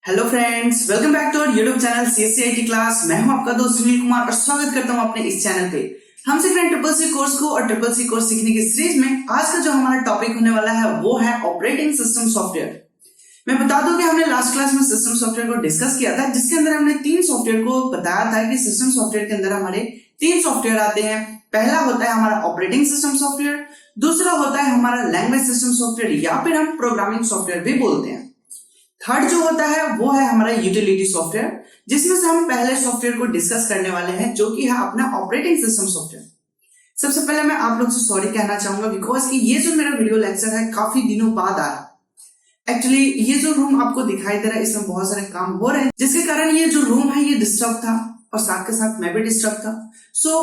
Hello friends, welcome back to our YouTube channel CSCIT class. मैं हूं आपका दोस्त सुनील कुमार और स्वागत करता हूं अपने इस चैनल पे। हम सीख रहे हैं ट्रिपल सी कोर्स को और ट्रिपल सी कोर्स सीखने की सीरीज में आज का जो हमारा टॉपिक होने वाला है वो है ऑपरेटिंग सिस्टम सॉफ्टवेयर। मैं बता दूं कि हमने लास्ट क्लास में सिस्टम सॉफ्टवेयर को डिस्कस किया था, जिसके अंदर हमने 3 सॉफ्टवेयर को बताया था कि सिस्टम सॉफ्टवेयर के अंदर हमारे 3 सॉफ्टवेयर आते हैं। पहला होता है हमारा ऑपरेटिंग सिस्टम सॉफ्टवेयर, दूसरा होता है हमारा लैंग्वेज सिस्टम सॉफ्टवेयर या फिर हम प्रोग्रामिंग सॉफ्टवेयर भी बोलते हैं। थर्ड जो होता है वो है हमारा यूटिलिटी सॉफ्टवेयर, जिसमें से हम पहले सॉफ्टवेयर को डिस्कस करने वाले हैं जो कि है अपना ऑपरेटिंग सिस्टम सॉफ्टवेयर। सबसे पहले मैं आप लोग से सॉरी कहना चाहूंगा बिकॉज कि ये जो मेरा वीडियो लेक्चर है काफी दिनों बाद आ रहा है। एक्चुअली ये जो रूम आपको दिखाई दे रहा है इसमें बहुत सारे काम हो रहे हैं, जिसके कारण ये जो रूम है ये डिस्टर्ब था और साथ के साथ मैं भी डिस्टर्ब था। सो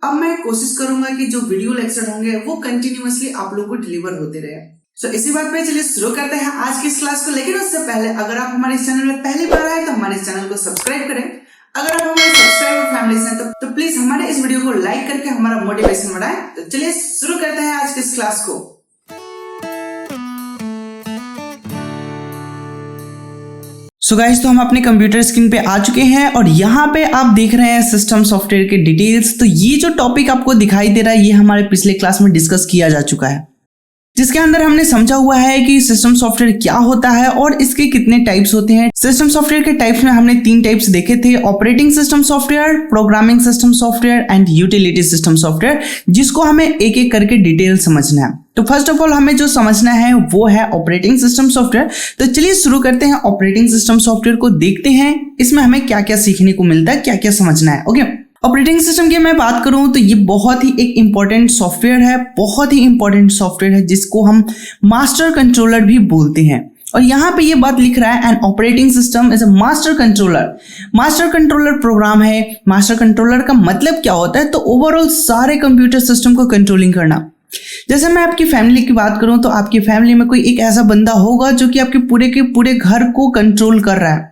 अब मैं कोशिश करूंगा कि जो वीडियो लेक्चर होंगे वो कंटिन्यूअसली आप लोगों को डिलीवर होते रहे। सो इसी बात पे चलिए शुरू करते हैं आज की इस क्लास को। लेकिन उससे पहले अगर आप हमारे इस चैनल में पहली बार आए तो हमारे इस चैनल को सब्सक्राइब करें। अगर आप हमारे सब्सक्राइबर फैमिली से हैं तो प्लीज हमारे इस वीडियो को लाइक करके हमारा मोटिवेशन बढ़ाएं। तो चलिए शुरू करते हैं आज की इस क्लास को। सो गाइस, तो हम अपने कंप्यूटर स्क्रीन पे आ चुके हैं और यहाँ पे आप देख रहे हैं सिस्टम सॉफ्टवेयर के डिटेल्स। तो ये जो टॉपिक आपको दिखाई दे रहा है ये हमारे पिछले क्लास में डिस्कस किया जा चुका है, जिसके अंदर हमने समझा हुआ है कि सिस्टम सॉफ्टवेयर क्या होता है और इसके कितने टाइप्स होते हैं। सिस्टम सॉफ्टवेयर के टाइप्स में हमने 3 टाइप्स देखे थे, operating system software, programming system software and utility system software, जिसको हमें एक एक करके डिटेल समझना है। तो फर्स्ट ऑफ ऑल हमें जो समझना है वो है ऑपरेटिंग सिस्टम सॉफ्टवेयर। तो चलिए शुरू करते हैं ऑपरेटिंग सिस्टम सॉफ्टवेयर को, देखते हैं इसमें हमें क्या क्या सीखने को मिलता है, क्या क्या समझना है। ओके, ऑपरेटिंग सिस्टम की मैं बात करूं तो ये बहुत ही एक इंपॉर्टेंट सॉफ्टवेयर है, बहुत ही इंपॉर्टेंट सॉफ्टवेयर है जिसको हम मास्टर कंट्रोलर भी बोलते हैं। और यहाँ पे ये बात लिख रहा है an operating system is a master controller. Master controller program है। मास्टर कंट्रोलर का मतलब क्या होता है? तो ओवरऑल सारे कंप्यूटर सिस्टम को कंट्रोलिंग करना। जैसे मैं आपकी फैमिली की बात करूं तो आपकी फैमिली में कोई एक ऐसा बंदा होगा जो कि आपके पूरे के पूरे घर को कंट्रोल कर रहा है।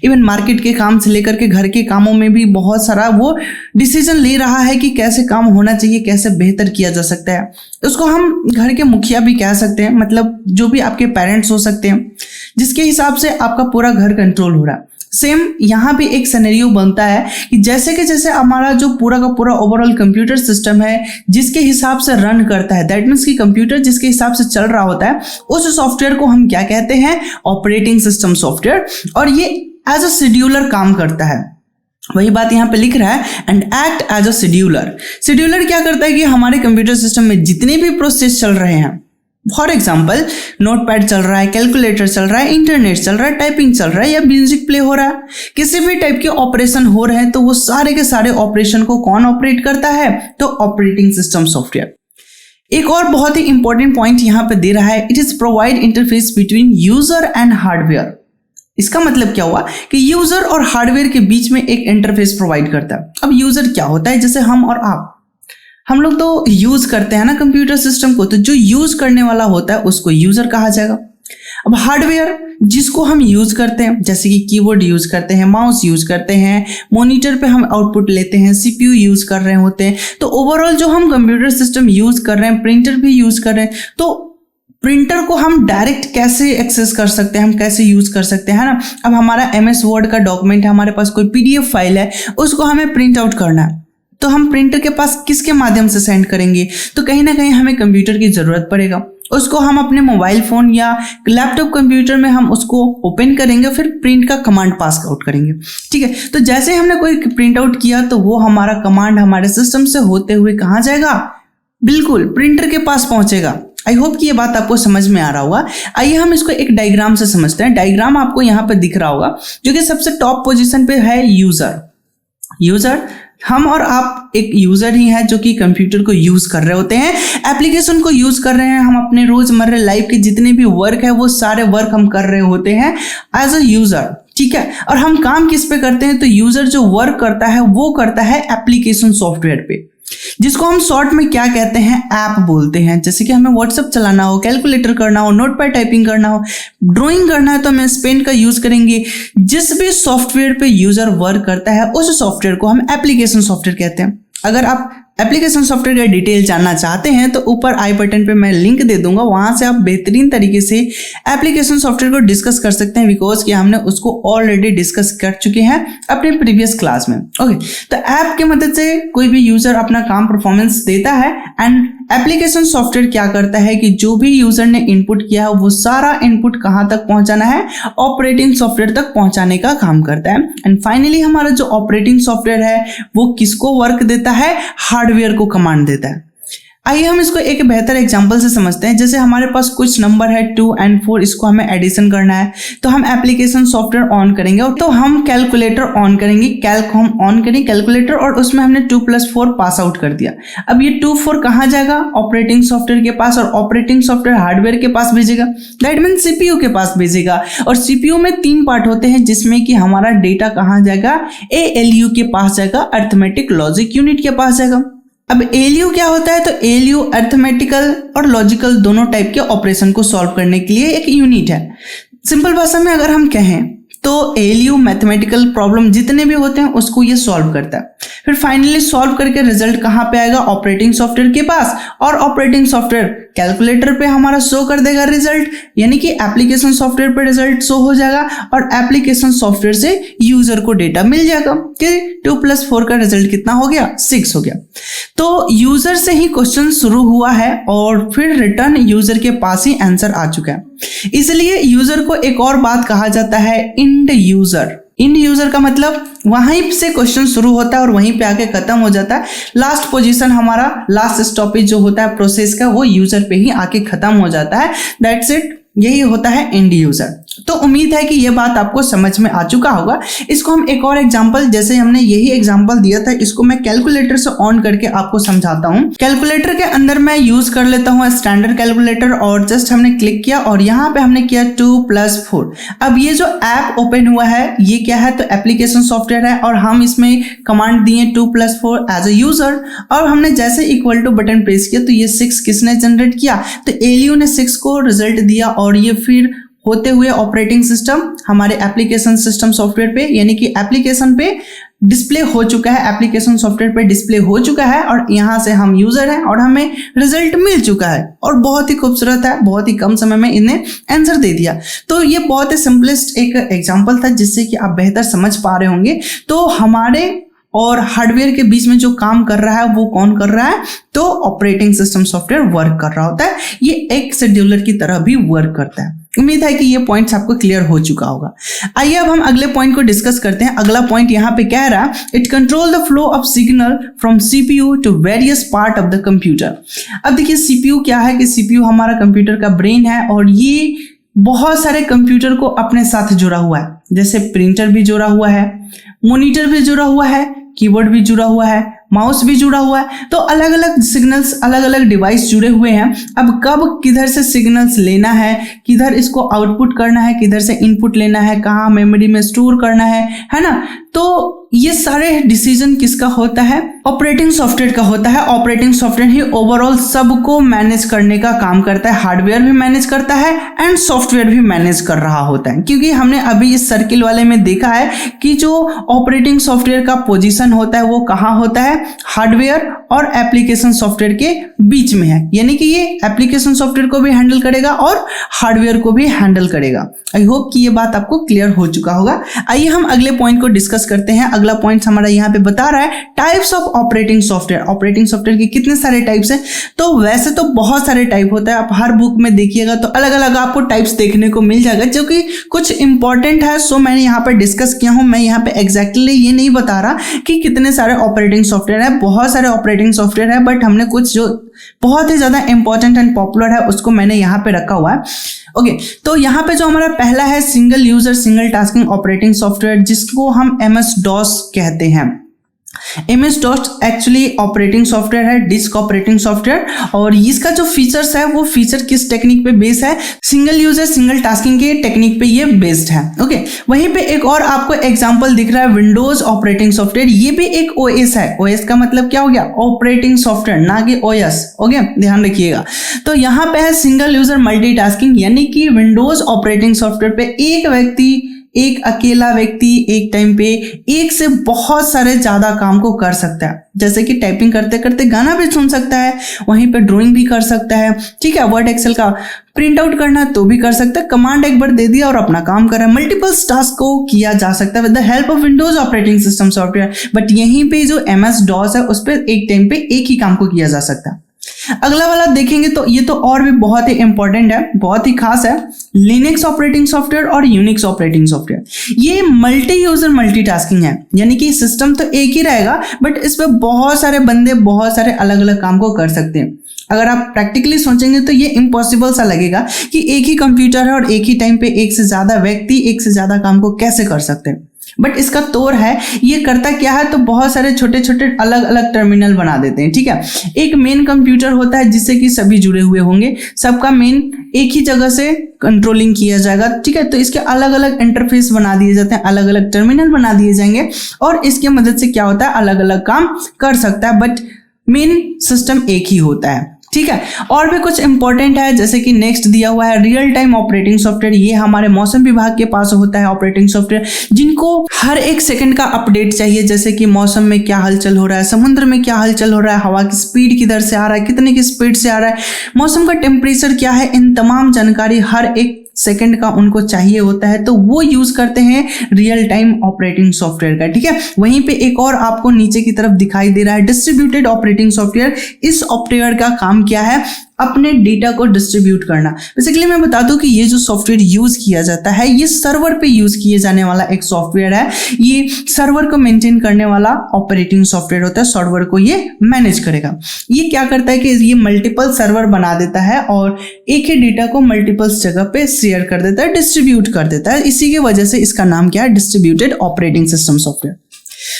इवन मार्केट के काम से लेकर के घर के कामों में भी बहुत सारा वो डिसीजन ले रहा है कि कैसे काम होना चाहिए, कैसे बेहतर किया जा सकता है। उसको हम घर के मुखिया भी कह सकते हैं, मतलब जो भी आपके पेरेंट्स हो सकते हैं, जिसके हिसाब से आपका पूरा घर कंट्रोल हो रहा है। सेम यहाँ भी एक सिनेरियो बनता है कि जैसे हमारा जो पूरा का पूरा ओवरऑल कंप्यूटर सिस्टम है जिसके हिसाब से रन करता है, दैट मीन्स कि कंप्यूटर जिसके हिसाब से चल रहा होता है, उस सॉफ्टवेयर को हम क्या कहते हैं? Operating system software. और ये एज अ शेड्यूलर काम करता है। वही बात यहाँ पे लिख रहा है and act as a scheduler. Scheduler क्या करता है कि हमारे कंप्यूटर सिस्टम में जितने भी प्रोसेस चल रहे हैं, फॉर एग्जाम्पल नोटपैड चल रहा है, कैलकुलेटर चल रहा है, इंटरनेट चल रहा है, टाइपिंग चल रहा है या म्यूजिक प्ले हो रहा है, किसी भी टाइप के ऑपरेशन हो रहे हैं, तो वो सारे के सारे ऑपरेशन को कौन ऑपरेट करता है? तो ऑपरेटिंग सिस्टम सॉफ्टवेयर। एक और बहुत ही इंपॉर्टेंट पॉइंट यहाँ पे दे रहा है, it is provide interface between user and hardware. इसका मतलब क्या हुआ कि यूजर और हार्डवेयर के बीच में एक इंटरफेस प्रोवाइड करता है। अब यूजर क्या होता है? जैसे हम और आप, हम लोग तो यूज करते हैं ना कंप्यूटर सिस्टम को, तो जो यूज करने वाला होता है उसको यूजर कहा जाएगा। अब हार्डवेयर जिसको हम यूज करते हैं, जैसे कि कीबोर्ड यूज करते हैं, माउस यूज करते हैं, मॉनिटर पे हम आउटपुट लेते हैं, CPU यूज कर रहे होते हैं, तो ओवरऑल जो हम कंप्यूटर सिस्टम यूज कर रहे हैं, प्रिंटर भी यूज कर रहे हैं, तो प्रिंटर को हम डायरेक्ट कैसे एक्सेस कर सकते हैं, हम कैसे यूज कर सकते हैं ना। अब हमारा MS वर्ड का डॉक्यूमेंट है, हमारे पास कोई PDF फाइल है, उसको हमें प्रिंट आउट करना है, तो हम प्रिंटर के पास किसके माध्यम से सेंड करेंगे? तो कहीं ना कहीं हमें कंप्यूटर की जरूरत पड़ेगा। उसको हम अपने मोबाइल फोन या लैपटॉप कंप्यूटर में हम उसको ओपन करेंगे, फिर प्रिंट का कमांड पास आउट करेंगे। ठीक है, तो जैसे हमने कोई प्रिंट आउट किया तो वो हमारा कमांड हमारे सिस्टम से होते हुए कहाँ जाएगा? बिल्कुल प्रिंटर के पास पहुंचेगा। आई होप कि ये बात आपको समझ में आ रहा होगा। आइए हम इसको एक डायग्राम से समझते हैं। डायग्राम आपको यहाँ पे दिख रहा होगा, जो कि सबसे टॉप पोजीशन पे है यूजर। हम और आप एक यूजर ही है जो कि कंप्यूटर को यूज कर रहे होते हैं, एप्लीकेशन को यूज कर रहे हैं। हम अपने रोजमर्रा लाइफ के जितने भी वर्क है वो सारे वर्क हम कर रहे होते हैं एज अ यूजर। ठीक है, और हम काम किस पे करते हैं? तो यूजर जो वर्क करता है वो करता है एप्लीकेशन सॉफ्टवेयर पे, जिसको हम शॉर्ट में क्या कहते हैं? ऐप बोलते हैं। जैसे कि हमें व्हाट्सएप चलाना हो, कैलकुलेटर करना हो, नोटपैड टाइपिंग करना हो, ड्राइंग करना है तो हम पेन का यूज करेंगे। जिस भी सॉफ्टवेयर पे यूजर वर्क करता है उस सॉफ्टवेयर को हम एप्लीकेशन सॉफ्टवेयर कहते हैं। अगर आप एप्लीकेशन सॉफ्टवेयर का डिटेल जानना चाहते हैं तो ऊपर आई बटन पे मैं लिंक दे दूंगा, वहां से आप बेहतरीन तरीके से एप्लीकेशन सॉफ्टवेयर को डिस्कस कर सकते हैं, बिकॉज कि हमने उसको ऑलरेडी डिस्कस कर चुके हैं अपने प्रीवियस क्लास में। ओके, तो ऐप की मदद से कोई भी यूजर अपना काम परफॉर्मेंस देता है एंड एप्लीकेशन सॉफ्टवेयर क्या करता है कि जो भी यूजर ने इनपुट किया है वो सारा इनपुट कहां तक पहुंचाना है, ऑपरेटिंग सॉफ्टवेयर तक पहुंचाने का काम करता है। एंड फाइनली हमारा जो ऑपरेटिंग सॉफ्टवेयर है वो किसको वर्क देता है, हार्डवेयर को कमांड देता है। आइए हम इसको एक बेहतर एग्जांपल से समझते हैं। जैसे हमारे पास कुछ नंबर है 2 और 4, इसको हमें एडिशन करना है, तो हम एप्लीकेशन सॉफ्टवेयर ऑन करेंगे और तो हम कैलकुलेटर ऑन करेंगे, कैल्क हम ऑन करेंगे कैलकुलेटर, और उसमें हमने 2 + 4 पास आउट कर दिया। अब ये 2 4 कहाँ जाएगा, ऑपरेटिंग सॉफ्टवेयर के पास, और ऑपरेटिंग सॉफ्टवेयर हार्डवेयर के पास भेजेगा, दैट मीन सीपीयू के पास भेजेगा। और सीपीयू में 3 पार्ट होते हैं जिसमें कि हमारा डेटा कहाँ जाएगा, एएलयू के पास जाएगा, अर्थमेटिक लॉजिक यूनिट के पास जाएगा। अब एएलयू क्या होता है, तो एएलयू अर्थमेटिकल और लॉजिकल दोनों टाइप के ऑपरेशन को सॉल्व करने के लिए एक यूनिट है। सिंपल भाषा में अगर हम कहें तो एएलयू मैथमेटिकल प्रॉब्लम जितने भी होते हैं उसको ये सॉल्व करता है। फिर फाइनली सॉल्व करके रिजल्ट कहाँ पे आएगा, ऑपरेटिंग सॉफ्टवेयर के पास, और ऑपरेटिंग सॉफ्टवेयर कैलकुलेटर पे हमारा शो कर देगा रिजल्ट, यानी कि एप्लीकेशन सॉफ्टवेयर पे रिजल्ट शो हो जाएगा और एप्लीकेशन सॉफ्टवेयर से यूजर को डेटा मिल जाएगा कि 2 + 4 का रिजल्ट कितना हो गया, 6 हो गया। तो यूजर से ही क्वेश्चन शुरू हुआ है और फिर रिटर्न यूजर के पास ही आंसर आ चुका है। इसलिए यूजर को एक और बात कहा जाता है इंड यूजर। इंड यूजर का मतलब वहीं से क्वेश्चन शुरू होता है और वहीं पे आके खत्म हो जाता है। लास्ट पोजीशन हमारा, लास्ट स्टॉपेज जो होता है प्रोसेस का, वो यूजर पे ही आके खत्म हो जाता है। दैट्स इट, यही होता है इंड यूजर। तो उम्मीद है कि ये बात आपको समझ में आ चुका होगा। इसको हम एक और एग्जांपल, जैसे हमने यही एग्जांपल दिया था, इसको मैं कैलकुलेटर से ऑन करके आपको समझाता हूँ। कैलकुलेटर के अंदर मैं यूज कर लेता हूँ स्टैंडर्ड कैलकुलेटर, और जस्ट हमने क्लिक किया और यहाँ पे हमने किया 2 + 4। अब ये जो ऐप ओपन हुआ है ये क्या है, तो एप्लीकेशन सॉफ्टवेयर है, और हम इसमें कमांड दिए 2 + 4 एज ए यूजर, और हमने जैसे इक्वल टू बटन प्रेस किया तो ये 6 किसने जनरेट किया, तो एएलयू ने 6 को रिजल्ट दिया, और ये फिर होते हुए ऑपरेटिंग सिस्टम हमारे एप्लीकेशन सिस्टम सॉफ्टवेयर पे, यानी कि एप्लीकेशन पे डिस्प्ले हो चुका है, एप्लीकेशन सॉफ्टवेयर पे डिस्प्ले हो चुका है, और यहाँ से हम यूजर हैं और हमें रिजल्ट मिल चुका है, और बहुत ही खूबसूरत है, बहुत ही कम समय में इन्हें आंसर दे दिया। तो ये बहुत ही सिंपलेस्ट एक एग्जांपल था जिससे कि आप बेहतर समझ पा रहे होंगे। तो हमारे और हार्डवेयर के बीच में जो काम कर रहा है वो कौन कर रहा है, तो ऑपरेटिंग सिस्टम सॉफ्टवेयर वर्क कर रहा होता है। ये एक शेड्यूलर की तरह भी वर्क करता है। उम्मीद है कि ये पॉइंट्स आपको क्लियर हो चुका होगा। आइए अब हम अगले पॉइंट को डिस्कस करते हैं। अगला पॉइंट यहाँ पे कह रहा है, it control the flow of signal from CPU to various part of the computer. अब देखिए सीपीयू क्या है कि सीपीयू हमारा कंप्यूटर का ब्रेन है, और ये बहुत सारे कंप्यूटर को अपने साथ जुड़ा हुआ है। जैसे प्रिंटर भी जुड़ा हुआ है, मॉनिटर भी जुड़ा हुआ है, कीबोर्ड भी जुड़ा हुआ है, माउस भी जुड़ा हुआ है। तो अलग अलग सिग्नल्स, अलग अलग डिवाइस जुड़े हुए हैं। अब कब किधर से सिग्नल्स लेना है, किधर इसको आउटपुट करना है, किधर से इनपुट लेना है, कहाँ मेमोरी में स्टोर करना है ना, तो ये सारे डिसीजन किसका होता है, ऑपरेटिंग सॉफ्टवेयर का होता है। ऑपरेटिंग सॉफ्टवेयर ही ओवरऑल सबको मैनेज करने का काम करता है, हार्डवेयर भी मैनेज करता है एंड सॉफ्टवेयर भी मैनेज कर रहा होता है। क्योंकि हमने अभी इस सर्किल वाले में देखा है कि जो ऑपरेटिंग सॉफ्टवेयर का पोजीशन होता है वो कहाँ होता है, हार्डवेयर और एप्लीकेशन सॉफ्टवेयर के बीच में है, यानी कि ये एप्लीकेशन सॉफ्टवेयर को भी हैंडल करेगा और हार्डवेयर को भी हैंडल करेगा। आई होप कि ये बात आपको क्लियर हो चुका होगा। आइए हम अगले पॉइंट को डिस्कस करते हैं। अगला पॉइंट हमारा यहाँ पे बता रहा है types of operating software. Operating software के कितने सारे टाइप्स हैं, तो वैसे तो बहुत सारे टाइप होता है। आप हर बुक में देखिएगा तो अलग अलग आपको टाइप्स देखने को मिल जाएगा, जो कि कुछ इंपॉर्टेंट है, सो मैंने यहाँ पर डिस्कस किया हूँ। मैं यहाँ पे एग्जैक्टली ये नहीं बता रहा कि कितने सारे ऑपरेटिंग सॉफ्टवेयर है, बहुत सारे ऑपरेटिंग सॉफ्टवेयर है, बट हमने कुछ जो बहुत ही ज्यादा इंपॉर्टेंट एंड पॉपुलर है उसको मैंने यहाँ पे रखा हुआ है। ओके, तो यहाँ पे जो हमारा पहला है single user single tasking operating software, जिसको हम MS-DOS कहते हैं। MS-DOS एक्चुअली ऑपरेटिंग सॉफ्टवेयर है, डिस्क ऑपरेटिंग सॉफ्टवेयर, और इसका जो फीचर्स है वो फीचर किस टेक्निक पे बेस्ड है, सिंगल यूजर सिंगल टास्किंग के टेक्निक पे ये बेस्ड है। ओके, वहीं पे एक और आपको एग्जांपल दिख रहा है विंडोज ऑपरेटिंग सॉफ्टवेयर। ये भी एक OS है। OS का मतलब क्या हो गया, ऑपरेटिंग सॉफ्टवेयर, ना कि OS। ओके, ध्यान रखिएगा। तो यहाँ पे है सिंगल यूजर मल्टीटास्किंग, यानी कि विंडोज ऑपरेटिंग सॉफ्टवेयर पे एक व्यक्ति एक अकेला व्यक्ति एक टाइम पे एक से बहुत सारे ज्यादा काम को कर सकता है। जैसे कि टाइपिंग करते करते गाना भी सुन सकता है, वहीं पे ड्राइंग भी कर सकता है, ठीक है, वर्ड एक्सेल का प्रिंट आउट करना है तो भी कर सकता है, कमांड एक बार दे दिया और अपना काम कर रहा है। मल्टीपल टास्क को किया जा सकता है with the help of Windows operating system software. But यहीं पे जो MS DOS है उस पर एक टाइम पे एक ही काम को किया जा सकता है। अगला वाला देखेंगे तो ये तो और भी बहुत ही इंपॉर्टेंट है, बहुत ही खास है, लिनक्स ऑपरेटिंग सॉफ्टवेयर और यूनिक्स ऑपरेटिंग सॉफ्टवेयर। ये मल्टी यूजर मल्टीटास्किंग है, यानी कि सिस्टम तो एक ही रहेगा बट इस पे बहुत सारे बंदे बहुत सारे अलग अलग काम को कर सकते हैं। अगर आप प्रैक्टिकली सोचेंगे तो ये इम्पॉसिबल सा लगेगा कि एक ही कंप्यूटर है और एक ही टाइम पे एक से ज्यादा व्यक्ति एक से ज्यादा काम को कैसे कर सकते हैं। बट इसका तौर है, ये करता क्या है तो बहुत सारे छोटे छोटे अलग अलग टर्मिनल बना देते हैं, ठीक है। एक मेन कंप्यूटर होता है जिससे कि सभी जुड़े हुए होंगे, सबका मेन एक ही जगह से कंट्रोलिंग किया जाएगा, ठीक है। तो इसके अलग अलग इंटरफेस बना दिए जाते हैं, अलग अलग टर्मिनल बना दिए जाएंगे और इसके मदद से क्या होता है अलग अलग काम कर सकता है, बट मेन सिस्टम एक ही होता है, ठीक है। और भी कुछ इंपॉर्टेंट है, जैसे कि नेक्स्ट दिया हुआ है रियल टाइम ऑपरेटिंग सॉफ्टवेयर। ये हमारे मौसम विभाग के पास होता है ऑपरेटिंग सॉफ्टवेयर, जिनको हर एक सेकंड का अपडेट चाहिए, जैसे कि मौसम में क्या हलचल हो रहा है, समुद्र में क्या हलचल हो रहा है, हवा की स्पीड किधर से आ रहा है, कितने की स्पीड से आ रहा है, मौसम का टेम्परेचर क्या है, इन तमाम जानकारी हर एक सेकंड का उनको चाहिए होता है, तो वो यूज करते हैं रियल टाइम ऑपरेटिंग सॉफ्टवेयर का, ठीक है। वहीं पे एक और आपको नीचे की तरफ दिखाई दे रहा है डिस्ट्रीब्यूटेड ऑपरेटिंग सॉफ्टवेयर। इस सॉफ्टवेयर का काम क्या है, अपने डेटा को डिस्ट्रीब्यूट करना। बेसिकली मैं बता दूं कि ये जो सॉफ्टवेयर यूज किया जाता है ये सर्वर पे यूज किए जाने वाला एक सॉफ्टवेयर है। ये सर्वर को मेंटेन करने वाला ऑपरेटिंग सॉफ्टवेयर होता है, सर्वर को ये मैनेज करेगा। ये क्या करता है कि ये मल्टीपल सर्वर बना देता है और एक ही डेटा को मल्टीपल जगह पे शेयर कर देता है, डिस्ट्रीब्यूट कर देता है। इसी की वजह से इसका नाम क्या है, डिस्ट्रीब्यूटेड ऑपरेटिंग सिस्टम सॉफ्टवेयर।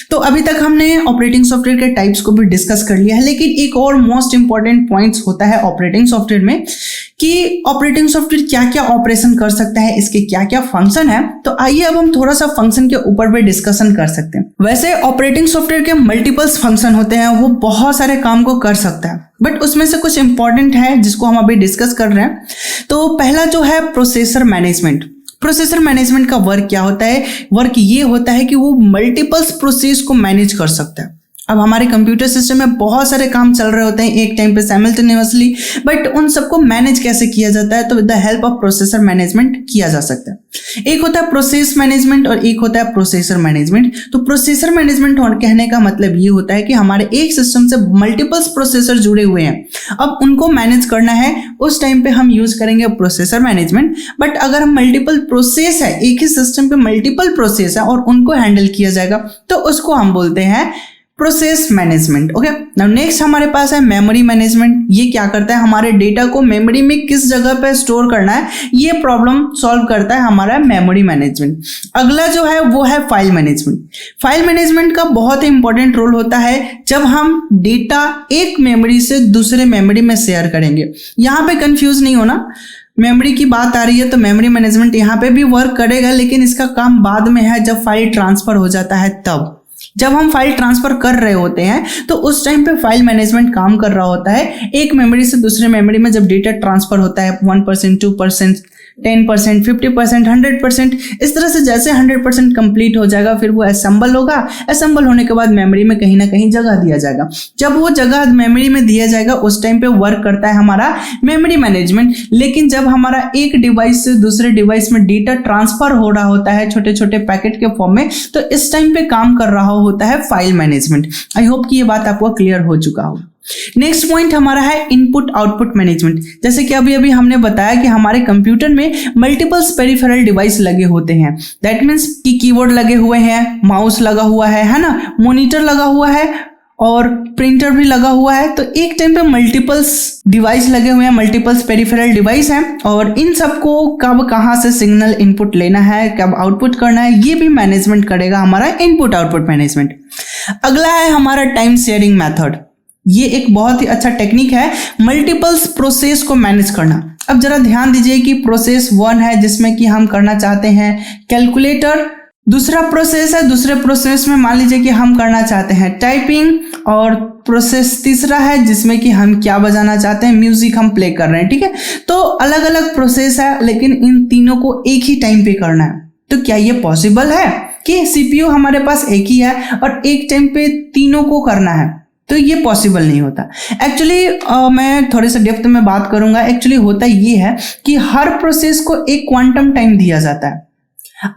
तो अभी तक हमने ऑपरेटिंग सॉफ्टवेयर के टाइप्स को भी डिस्कस कर लिया है, लेकिन एक और मोस्ट इंपॉर्टेंट पॉइंट्स होता है ऑपरेटिंग सॉफ्टवेयर में कि ऑपरेटिंग सॉफ्टवेयर क्या क्या ऑपरेशन कर सकता है, इसके क्या क्या फंक्शन है। तो आइए अब हम थोड़ा सा फंक्शन के ऊपर भी डिस्कशन कर सकते हैं। वैसे ऑपरेटिंग सॉफ्टवेयर के मल्टीपल्स फंक्शन होते हैं, वो बहुत सारे काम को कर सकता है, बट उसमें से कुछ इंपॉर्टेंट है जिसको हम अभी डिस्कस कर रहे हैं। तो पहला जो है प्रोसेसर मैनेजमेंट। प्रोसेसर मैनेजमेंट का वर्क क्या होता है, वर्क ये होता है कि वो मल्टीपल्स प्रोसेस को मैनेज कर सकता है। अब हमारे कंप्यूटर सिस्टम में बहुत सारे काम चल रहे होते हैं एक टाइम पे साइमल्टेनियसली, बट उन सबको मैनेज कैसे किया जाता है, तो with the help of processor management किया जा सकता है। एक होता है प्रोसेस मैनेजमेंट और एक होता है प्रोसेसर मैनेजमेंट। तो प्रोसेसर मैनेजमेंट कहने का मतलब ये होता है कि हमारे एक सिस्टम से मल्टीपल्स प्रोसेसर जुड़े हुए हैं, अब उनको मैनेज करना है, उस टाइम पे हम यूज करेंगे प्रोसेसर मैनेजमेंट। बट अगर हम मल्टीपल प्रोसेस है, एक ही सिस्टम पे मल्टीपल प्रोसेस है और उनको हैंडल किया जाएगा, तो उसको हम बोलते हैं process management. Okay, now next हमारे पास है मेमोरी मैनेजमेंट। ये क्या करता है, हमारे डेटा को मेमोरी में किस जगह पे स्टोर करना है, ये प्रॉब्लम सॉल्व करता है हमारा मेमोरी मैनेजमेंट। अगला जो है वो है फाइल मैनेजमेंट। फाइल मैनेजमेंट का बहुत ही इंपॉर्टेंट रोल होता है जब हम डेटा एक मेमोरी से दूसरे मेमोरी में शेयर करेंगे। यहाँ पे कंफ्यूज नहीं होना, मेमोरी की बात आ रही है तो मेमोरी मैनेजमेंट यहाँ पे भी वर्क करेगा, लेकिन इसका काम बाद में है, जब फाइल ट्रांसफर हो जाता है तब। जब हम फाइल ट्रांसफर कर रहे होते हैं तो उस टाइम पे फाइल मैनेजमेंट काम कर रहा होता है। एक मेमोरी से दूसरे मेमोरी में जब डेटा ट्रांसफर होता है 1%, 2%, 10%, 50%, 100%, इस तरह से जैसे 100% कंप्लीट हो जाएगा फिर वो असेंबल होगा। असेंबल होने के बाद मेमोरी में कहीं ना कहीं जगह दिया जाएगा। जब वो जगह मेमोरी में दिया जाएगा उस टाइम पे वर्क करता है हमारा मेमोरी मैनेजमेंट। लेकिन जब हमारा एक डिवाइस से दूसरे डिवाइस में डेटा ट्रांसफर हो रहा होता है छोटे छोटे पैकेट के फॉर्म में, तो इस टाइम पे काम कर रहा होता है फाइल मैनेजमेंट। आई होप कि ये बात आपको क्लियर हो चुका हो। नेक्स्ट पॉइंट हमारा है इनपुट आउटपुट मैनेजमेंट। जैसे कि अभी हमने बताया कि हमारे कंप्यूटर में मल्टीपल पेरिफेरल डिवाइस लगे होते हैं। दैट मीन्स कि कीबोर्ड लगे हुए हैं, माउस लगा हुआ है ना, मॉनिटर लगा हुआ है और प्रिंटर भी लगा हुआ है। तो एक टाइम पे मल्टीपल्स डिवाइस लगे हुए हैं, मल्टीपल्स पेरिफेरल डिवाइस हैं, और इन सबको कब कहाँ से सिग्नल इनपुट लेना है, कब आउटपुट करना है, ये भी मैनेजमेंट करेगा हमारा इनपुट आउटपुट मैनेजमेंट। अगला है हमारा टाइम शेयरिंग मेथड। ये एक बहुत ही अच्छा टेक्निक है मल्टीपल्स प्रोसेस को मैनेज करना। अब जरा ध्यान दीजिए कि प्रोसेस 1 है जिसमें कि हम करना चाहते हैं कैलकुलेटर, दूसरा प्रोसेस है, दूसरे प्रोसेस में मान लीजिए कि हम करना चाहते हैं टाइपिंग, और प्रोसेस तीसरा है जिसमें कि हम क्या बजाना चाहते हैं, म्यूजिक हम प्ले कर रहे हैं, ठीक है। तो अलग अलग प्रोसेस है लेकिन इन तीनों को एक ही टाइम पे करना है, तो क्या ये पॉसिबल है कि सीपीयू हमारे पास एक ही है और एक टाइम पे तीनों को करना है? तो ये पॉसिबल नहीं होता। एक्चुअली मैं थोड़े से डेप्थ में बात करूंगा। एक्चुअली होता ये है कि हर प्रोसेस को एक क्वांटम टाइम दिया जाता है।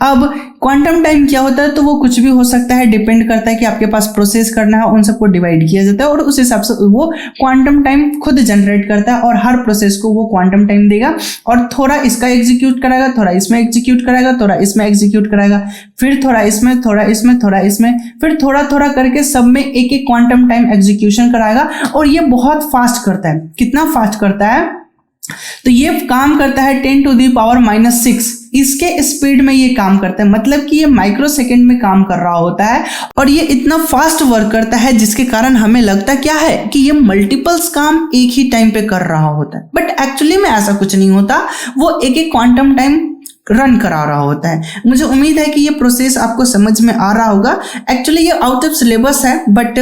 अब क्वांटम टाइम क्या होता है, तो वो कुछ भी हो सकता है, डिपेंड करता है कि आपके पास प्रोसेस करना है, उन सबको डिवाइड किया जाता है और उस हिसाब से वो क्वांटम टाइम खुद जनरेट करता है और हर प्रोसेस को वो क्वांटम टाइम देगा और थोड़ा इसका एग्जीक्यूट कराएगा, थोड़ा इसमें एग्जीक्यूट कराएगा, थोड़ा इसमें एग्जीक्यूट कराएगा, फिर थोड़ा इसमें, थोड़ा इसमें, थोड़ा इसमें, फिर थोड़ा थोड़ा करके सब में एक एक क्वांटम टाइम एग्जीक्यूशन कराएगा। और ये बहुत फास्ट करता है। कितना फास्ट करता है, तो ये काम करता है 10⁻⁻⁶ इसके स्पीड में ये काम करता है। मतलब कि ये माइक्रो सेकेंड में काम कर रहा होता है और ये इतना फास्ट वर्क करता है जिसके कारण हमें लगता क्या है कि ये मल्टीपल्स काम एक ही टाइम पे कर रहा होता है। बट एक्चुअली में ऐसा कुछ नहीं होता, वो एक एक क्वांटम टाइम रन करा रहा होता है। मुझे उम्मीद है कि ये प्रोसेस आपको समझ में आ रहा होगा। एक्चुअली ये आउट ऑफ सिलेबस है, बट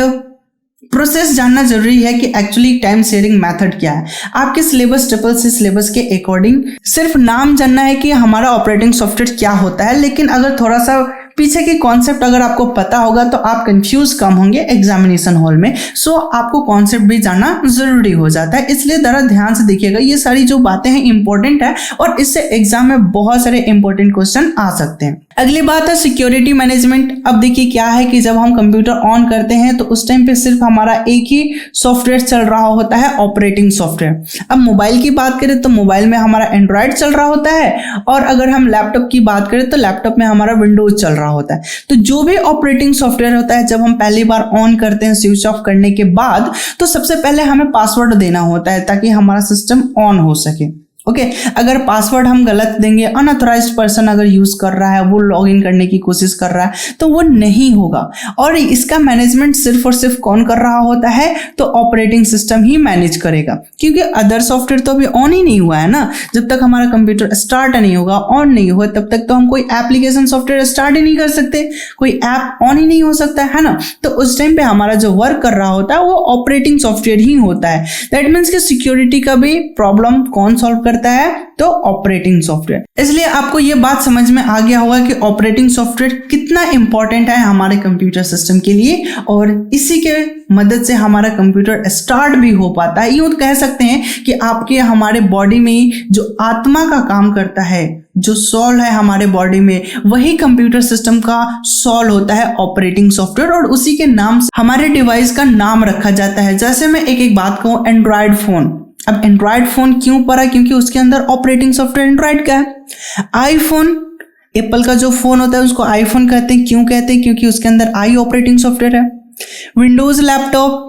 प्रोसेस जानना जरूरी है कि एक्चुअली टाइम शेयरिंग मेथड क्या है। आपके सिलेबस ट्रिपल सिलेबस के अकॉर्डिंग सिर्फ नाम जानना है कि हमारा ऑपरेटिंग सॉफ्टवेयर क्या होता है, लेकिन अगर थोड़ा सा पीछे की कॉन्सेप्ट अगर आपको पता होगा तो आप कंफ्यूज कम होंगे एग्जामिनेशन हॉल में। सो आपको कॉन्सेप्ट भी जानना जरूरी हो जाता है, इसलिए जरा ध्यान से देखिएगा। ये सारी जो बातें हैं इंपॉर्टेंट है और इससे एग्जाम में बहुत सारे इंपॉर्टेंट क्वेश्चन आ सकते हैं। अगली बात है सिक्योरिटी मैनेजमेंट। अब देखिए क्या है कि जब हम कंप्यूटर ऑन करते हैं तो उस टाइम पे सिर्फ हमारा एक ही सॉफ्टवेयर चल रहा होता है, ऑपरेटिंग सॉफ्टवेयर। अब मोबाइल की बात करें तो मोबाइल में हमारा एंड्रॉयड चल रहा होता है और अगर हम लैपटॉप की बात करें तो लैपटॉप में हमारा विंडोज चल रहा होता है। तो जो भी ऑपरेटिंग सॉफ्टवेयर होता है, जब हम पहली बार ऑन करते हैं स्विच ऑफ करने के बाद, तो सबसे पहले हमें पासवर्ड देना होता है ताकि हमारा सिस्टम ऑन हो सके। ओके, अगर पासवर्ड हम गलत देंगे, अनऑथराइज्ड पर्सन अगर यूज कर रहा है, वो लॉग इन करने की कोशिश कर रहा है, तो वो नहीं होगा। और इसका मैनेजमेंट सिर्फ और सिर्फ कौन कर रहा होता है, तो ऑपरेटिंग सिस्टम ही मैनेज करेगा, क्योंकि अदर सॉफ्टवेयर तो अभी ऑन ही नहीं हुआ है ना। जब तक हमारा कंप्यूटर स्टार्ट नहीं होगा, ऑन नहीं हुआ, तब तक तो हम कोई एप्लीकेशन सॉफ्टवेयर स्टार्ट ही नहीं कर सकते, कोई ऐप ऑन ही नहीं हो सकता है ना। तो उस टाइम पे हमारा जो वर्क कर रहा होता है वो ऑपरेटिंग सॉफ्टवेयर ही होता है। दैट मीन्स कि सिक्योरिटी का भी प्रॉब्लम कौन सॉल्व करता है, तो ऑपरेटिंग सॉफ्टवेयर। इसलिए आपको यह बात समझ में आ गया होगा कि ऑपरेटिंग सॉफ्टवेयर कितना इंपॉर्टेंट है हमारे कंप्यूटर सिस्टम के लिए, और इसी के मदद से हमारा कंप्यूटर स्टार्ट भी हो पाता है। यूं कह सकते हैं कि आपके हमारे बॉडी में जो आत्मा का काम करता है, जो सोल है हमारे बॉडी में, वही कंप्यूटर सिस्टम का सोल होता है ऑपरेटिंग सॉफ्टवेयर, और उसी के नाम से हमारे डिवाइस का नाम रखा जाता है। जैसे मैं एक एक बात कहूं, एंड्रॉयड फोन। अब एंड्रॉयड फोन क्यों पड़ा, क्योंकि उसके अंदर ऑपरेटिंग सॉफ्टवेयर एंड्रॉयड का है। आईफोन, एप्पल का जो फोन होता है उसको आईफोन कहते हैं। क्यों कहते हैं, क्योंकि उसके अंदर आई ऑपरेटिंग सॉफ्टवेयर है। विंडोज लैपटॉप,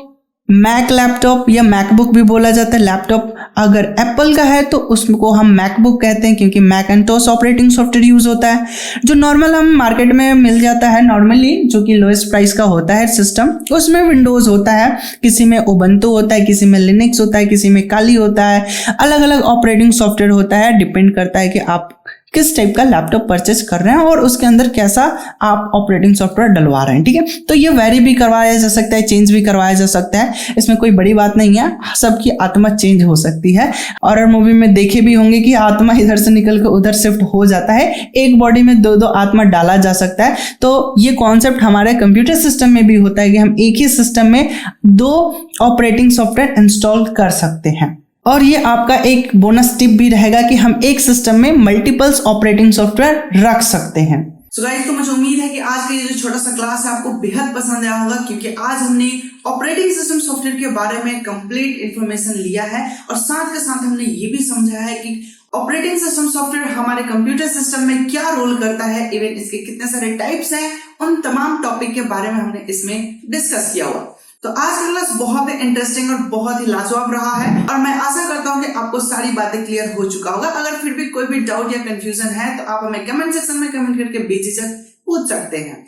मैक लैपटॉप या मैकबुक भी बोला जाता है। लैपटॉप अगर एप्पल का है तो उसको हम मैकबुक कहते हैं, क्योंकि मैकिंटोश ऑपरेटिंग सॉफ्टवेयर यूज होता है। जो नॉर्मल हम मार्केट में मिल जाता है नॉर्मली, जो कि लोएस्ट प्राइस का होता है सिस्टम, उसमें विंडोज होता है, किसी में उबंटू होता है, किसी में लिनक्स होता है, किसी में काली होता है। अलग अलग ऑपरेटिंग सॉफ्टवेयर होता है, डिपेंड करता है कि आप किस टाइप का लैपटॉप परचेस कर रहे हैं और उसके अंदर कैसा आप ऑपरेटिंग सॉफ्टवेयर डलवा रहे हैं। ठीक है, तो ये वेरी भी करवाया जा सकता है, चेंज भी करवाया जा सकता है, इसमें कोई बड़ी बात नहीं है। सबकी आत्मा चेंज हो सकती है। और मूवी में देखे भी होंगे कि आत्मा इधर से निकल कर उधर शिफ्ट हो जाता है, एक बॉडी में दो दो आत्मा डाला जा सकता है। तो ये कॉन्सेप्ट हमारे कंप्यूटर सिस्टम में भी होता है कि हम एक ही सिस्टम में दो ऑपरेटिंग सॉफ्टवेयर इंस्टॉल कर सकते हैं। और ये आपका एक बोनस टिप भी रहेगा कि हम एक सिस्टम में मल्टीपल्स ऑपरेटिंग सॉफ्टवेयर रख सकते हैं। सो गाइस, तो मुझे उम्मीद है कि आज का ये जो छोटा सा क्लास है आपको बेहद पसंद आया होगा, क्योंकि आज हमने ऑपरेटिंग सिस्टम सॉफ्टवेयर के बारे में कंप्लीट इंफॉर्मेशन लिया है और साथ के साथ हमने ये भी समझा है कि ऑपरेटिंग सिस्टम सॉफ्टवेयर हमारे कंप्यूटर सिस्टम में क्या रोल करता है, इवन इसके कितने सारे टाइप्स हैं, उन तमाम टॉपिक के बारे में हमने इसमें डिस्कस किया हुआ। तो आज का क्लास बहुत ही इंटरेस्टिंग और बहुत ही लाजवाब रहा है और मैं आशा करता हूं कि आपको सारी बातें क्लियर हो चुका होगा। अगर फिर भी कोई भी डाउट या कंफ्यूजन है तो आप हमें कमेंट सेक्शन में कमेंट करके बेझिझक पूछ सकते हैं।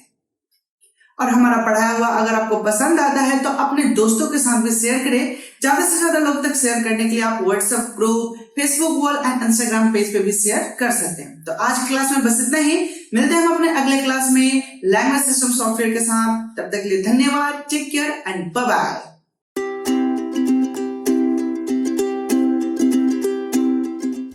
और हमारा पढ़ाया हुआ अगर आपको पसंद आता है तो अपने दोस्तों के साथ भी शेयर करें। ज्यादा से ज्यादा लोग तक शेयर करने के लिए आप WhatsApp group, Facebook wall and Instagram page पे भी शेयर कर सकते हैं। तो आज की क्लास में बस इतना ही। मिलते हैं हम अपने अगले क्लास में लैंग्वेज सिस्टम सॉफ्टवेयर के साथ। तब तक के लिए धन्यवाद, take care and bye bye.